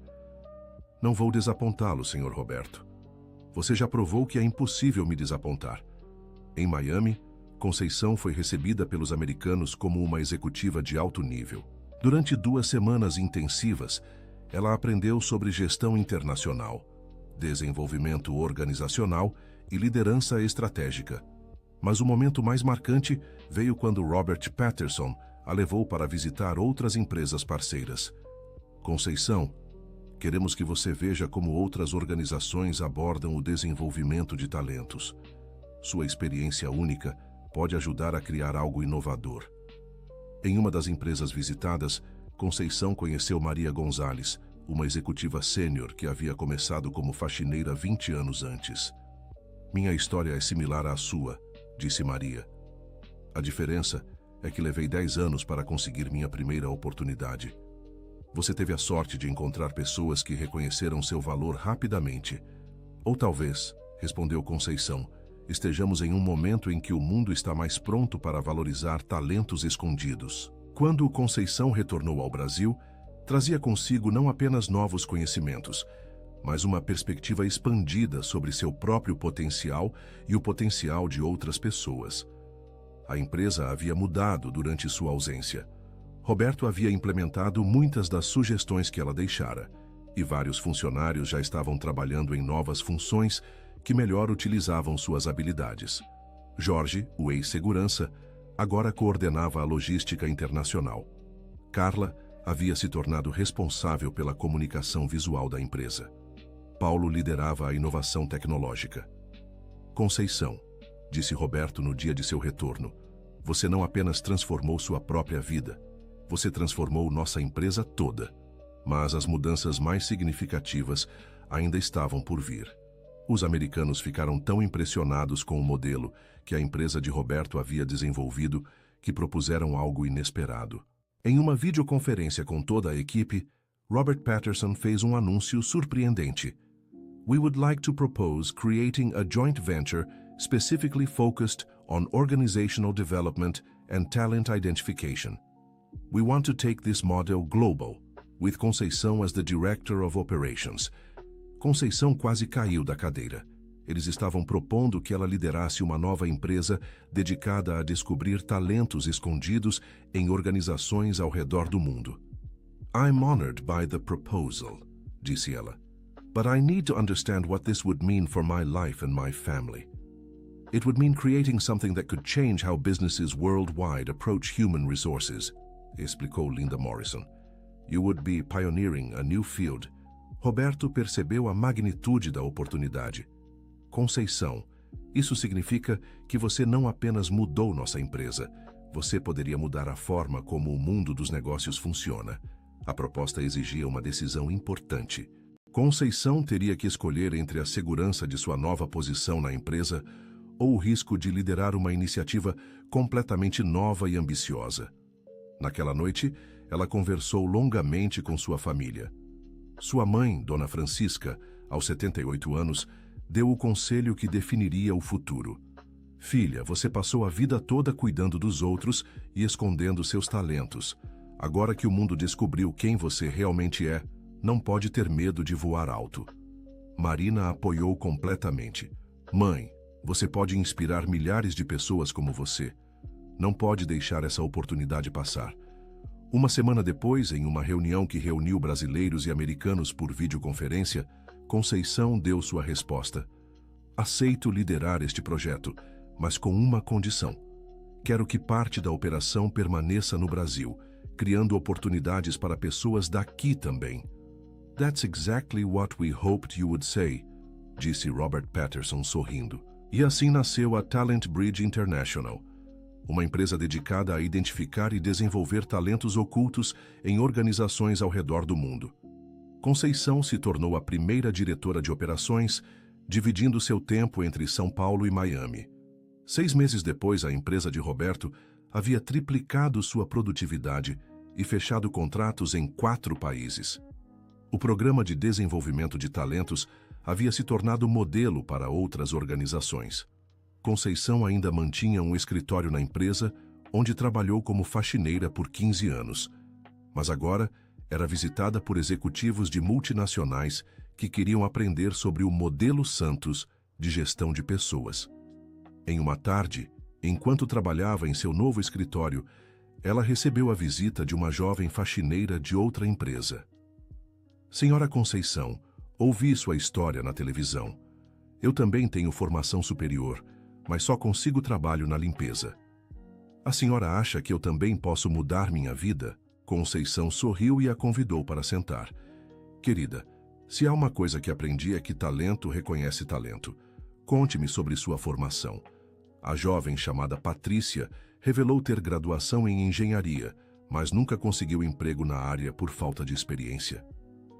A: Não vou desapontá-lo, Sr. Roberto. Você já provou que é impossível me desapontar. Em Miami, Conceição foi recebida pelos americanos como uma executiva de alto nível. Durante 2 semanas intensivas, ela aprendeu sobre gestão internacional, desenvolvimento organizacional e liderança estratégica. Mas o momento mais marcante veio quando Robert Patterson a levou para visitar outras empresas parceiras. Conceição, queremos que você veja como outras organizações abordam o desenvolvimento de talentos. Sua experiência única pode ajudar a criar algo inovador. Em uma das empresas visitadas, Conceição conheceu Maria Gonzalez, uma executiva sênior que havia começado como faxineira 20 anos antes. Minha história é similar à sua, disse Maria. A diferença é que levei 10 anos para conseguir minha primeira oportunidade. Você teve a sorte de encontrar pessoas que reconheceram seu valor rapidamente. Ou talvez, respondeu Conceição, estejamos em um momento em que o mundo está mais pronto para valorizar talentos escondidos. Quando Conceição retornou ao Brasil, trazia consigo não apenas novos conhecimentos, mas uma perspectiva expandida sobre seu próprio potencial e o potencial de outras pessoas. A empresa havia mudado durante sua ausência. Roberto havia implementado muitas das sugestões que ela deixara, e vários funcionários já estavam trabalhando em novas funções que melhor utilizavam suas habilidades. Jorge, o ex-segurança, agora coordenava a logística internacional. Carla havia se tornado responsável pela comunicação visual da empresa. Paulo liderava a inovação tecnológica. Conceição, disse Roberto no dia de seu retorno, você não apenas transformou sua própria vida, você transformou nossa empresa toda. Mas as mudanças mais significativas ainda estavam por vir. Os americanos ficaram tão impressionados com o modelo que a empresa de Roberto havia desenvolvido que propuseram algo inesperado. Em uma videoconferência com toda a equipe, Robert Patterson fez um anúncio surpreendente. We would like to propose creating a joint venture specifically focused on organizational development and talent identification. We want to take this model global, with Conceição as the Director of Operations. Conceição quase caiu da cadeira. Eles estavam propondo que ela liderasse uma nova empresa dedicada a descobrir talentos escondidos em organizações ao redor do mundo. I'm honored by the proposal, disse ela. But I need to understand what this would mean for my life and my family. It would mean creating something that could change how businesses worldwide approach human resources, explicou Linda Morrison. You would be pioneering a new field. Roberto percebeu a magnitude da oportunidade. Conceição, isso significa que você não apenas mudou nossa empresa, você poderia mudar a forma como o mundo dos negócios funciona. A proposta exigia uma decisão importante. Conceição teria que escolher entre a segurança de sua nova posição na empresa ou o risco de liderar uma iniciativa completamente nova e ambiciosa. Naquela noite, ela conversou longamente com sua família. Sua mãe, Dona Francisca, aos 78 anos, deu o conselho que definiria o futuro. Filha, você passou a vida toda cuidando dos outros e escondendo seus talentos. Agora que o mundo descobriu quem você realmente é, não pode ter medo de voar alto. Marina a apoiou completamente. Mãe, você pode inspirar milhares de pessoas como você. Não pode deixar essa oportunidade passar. Uma semana depois, em uma reunião que reuniu brasileiros e americanos por videoconferência, Conceição deu sua resposta. Aceito liderar este projeto, mas com uma condição. Quero que parte da operação permaneça no Brasil, criando oportunidades para pessoas daqui também. That's exactly what we hoped you would say, disse Robert Patterson sorrindo. E assim nasceu a Talent Bridge International, uma empresa dedicada a identificar e desenvolver talentos ocultos em organizações ao redor do mundo. Conceição se tornou a primeira diretora de operações, dividindo seu tempo entre São Paulo e Miami. 6 meses depois, a empresa de Roberto havia triplicado sua produtividade e fechado contratos em 4 países. O programa de desenvolvimento de talentos havia se tornado modelo para outras organizações. Conceição ainda mantinha um escritório na empresa, onde trabalhou como faxineira por 15 anos. Mas agora era visitada por executivos de multinacionais que queriam aprender sobre o modelo Santos de gestão de pessoas. Em uma tarde, enquanto trabalhava em seu novo escritório, ela recebeu a visita de uma jovem faxineira de outra empresa. Senhora Conceição, ouvi sua história na televisão. Eu também tenho formação superior, mas só consigo trabalho na limpeza. A senhora acha que eu também posso mudar minha vida? Conceição sorriu e a convidou para sentar. Querida, se há uma coisa que aprendi é que talento reconhece talento. Conte-me sobre sua formação. A jovem chamada Patrícia revelou ter graduação em engenharia, mas nunca conseguiu emprego na área por falta de experiência.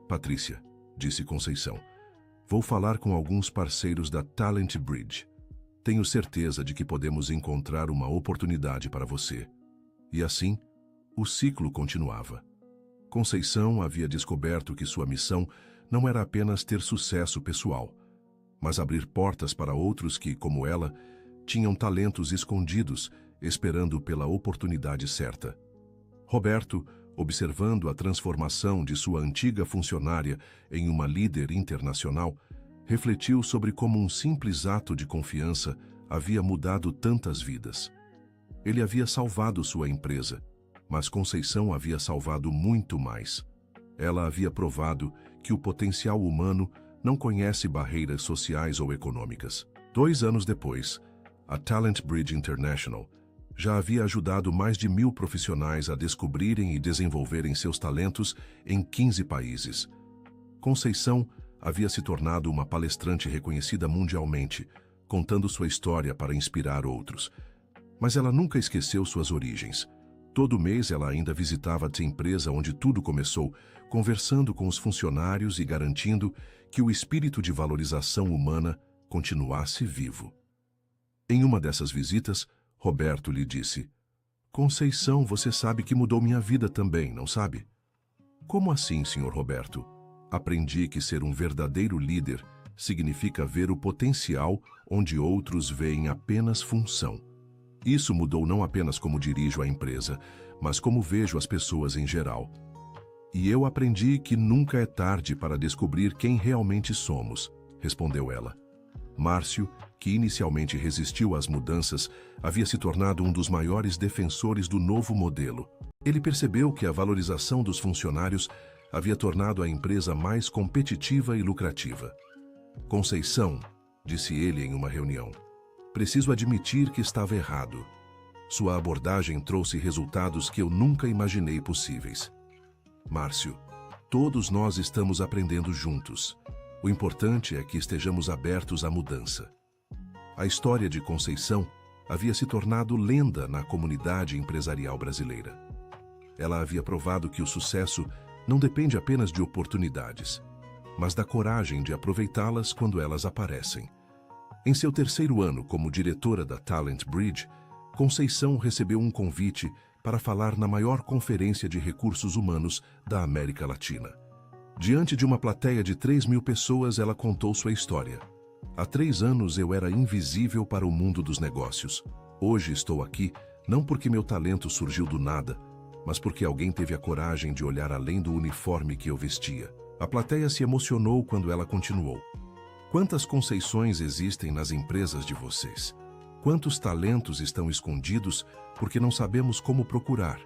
A: Patrícia, disse Conceição, vou falar com alguns parceiros da Talent Bridge. Tenho certeza de que podemos encontrar uma oportunidade para você. E assim, o ciclo continuava. Conceição havia descoberto que sua missão não era apenas ter sucesso pessoal, mas abrir portas para outros que, como ela, tinham talentos escondidos, esperando pela oportunidade certa. Roberto, observando a transformação de sua antiga funcionária em uma líder internacional, refletiu sobre como um simples ato de confiança havia mudado tantas vidas. Ele havia salvado sua empresa, mas Conceição havia salvado muito mais. Ela havia provado que o potencial humano não conhece barreiras sociais ou econômicas. 2 anos depois, a Talent Bridge International Já havia ajudado mais de 1.000 profissionais a descobrirem e desenvolverem seus talentos em 15 países. Conceição havia se tornado uma palestrante reconhecida mundialmente, contando sua história para inspirar outros. Mas ela nunca esqueceu suas origens. Todo mês ela ainda visitava a empresa onde tudo começou, conversando com os funcionários e garantindo que o espírito de valorização humana continuasse vivo. Em uma dessas visitas, Roberto lhe disse: "Conceição, você sabe que mudou minha vida também, não sabe?" "Como assim, Sr. Roberto?" "Aprendi que ser um verdadeiro líder significa ver o potencial onde outros veem apenas função. Isso mudou não apenas como dirijo a empresa, mas como vejo as pessoas em geral. E eu aprendi que nunca é tarde para descobrir quem realmente somos", respondeu ela. Márcio, que inicialmente resistiu às mudanças, havia se tornado um dos maiores defensores do novo modelo. Ele percebeu que a valorização dos funcionários havia tornado a empresa mais competitiva e lucrativa. "Conceição", disse ele em uma reunião, "preciso admitir que estava errado. Sua abordagem trouxe resultados que eu nunca imaginei possíveis." "Márcio, todos nós estamos aprendendo juntos. O importante é que estejamos abertos à mudança." A história de Conceição havia se tornado lenda na comunidade empresarial brasileira. Ela havia provado que o sucesso não depende apenas de oportunidades, mas da coragem de aproveitá-las quando elas aparecem. Em seu terceiro ano como diretora da Talent Bridge, Conceição recebeu um convite para falar na maior conferência de recursos humanos da América Latina. Diante de uma plateia de 3.000 pessoas, ela contou sua história. "Há 3 anos eu era invisível para o mundo dos negócios. Hoje estou aqui não porque meu talento surgiu do nada, mas porque alguém teve a coragem de olhar além do uniforme que eu vestia." A plateia se emocionou quando ela continuou: "Quantas Conceições existem nas empresas de vocês? Quantos talentos estão escondidos porque não sabemos como procurar?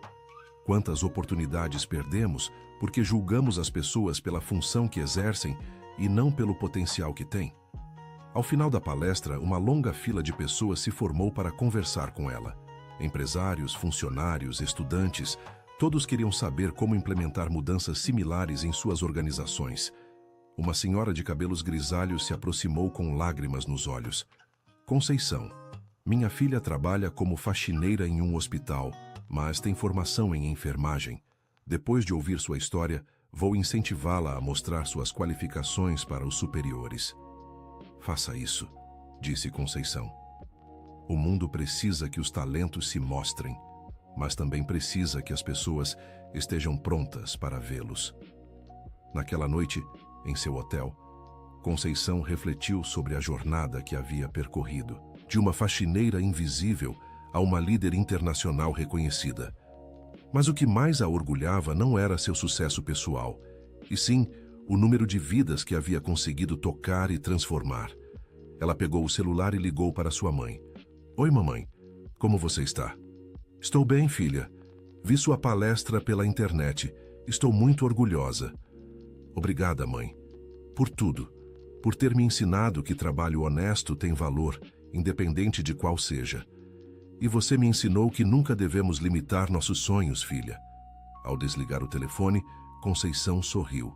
A: Quantas oportunidades perdemos porque julgamos as pessoas pela função que exercem e não pelo potencial que têm?" Ao final da palestra, uma longa fila de pessoas se formou para conversar com ela. Empresários, funcionários, estudantes, todos queriam saber como implementar mudanças similares em suas organizações. Uma senhora de cabelos grisalhos se aproximou com lágrimas nos olhos. "Conceição, minha filha trabalha como faxineira em um hospital, mas tem formação em enfermagem. Depois de ouvir sua história, vou incentivá-la a mostrar suas qualificações para os superiores." "Faça isso", disse Conceição. "O mundo precisa que os talentos se mostrem, mas também precisa que as pessoas estejam prontas para vê-los." Naquela noite, em seu hotel, Conceição refletiu sobre a jornada que havia percorrido, de uma faxineira invisível a uma líder internacional reconhecida. Mas o que mais a orgulhava não era seu sucesso pessoal, e sim o número de vidas que havia conseguido tocar e transformar. Ela pegou o celular e ligou para sua mãe. "Oi, mamãe. Como você está?" "Estou bem, filha. Vi sua palestra pela internet. Estou muito orgulhosa." "Obrigada, mãe. Por tudo. Por ter me ensinado que trabalho honesto tem valor, independente de qual seja. E você me ensinou que nunca devemos limitar nossos sonhos, filha." Ao desligar o telefone, Conceição sorriu.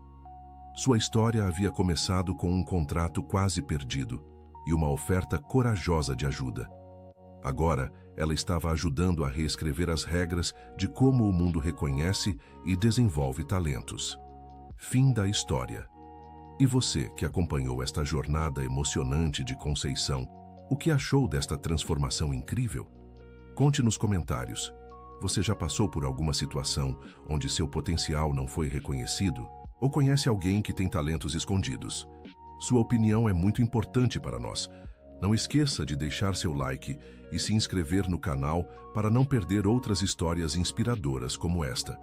A: Sua história havia começado com um contrato quase perdido e uma oferta corajosa de ajuda. Agora, ela estava ajudando a reescrever as regras de como o mundo reconhece e desenvolve talentos. Fim da história. E você, que acompanhou esta jornada emocionante de Conceição, o que achou desta transformação incrível? Conte nos comentários. Você já passou por alguma situação onde seu potencial não foi reconhecido? Ou conhece alguém que tem talentos escondidos? Sua opinião é muito importante para nós. Não esqueça de deixar seu like e se inscrever no canal para não perder outras histórias inspiradoras como esta.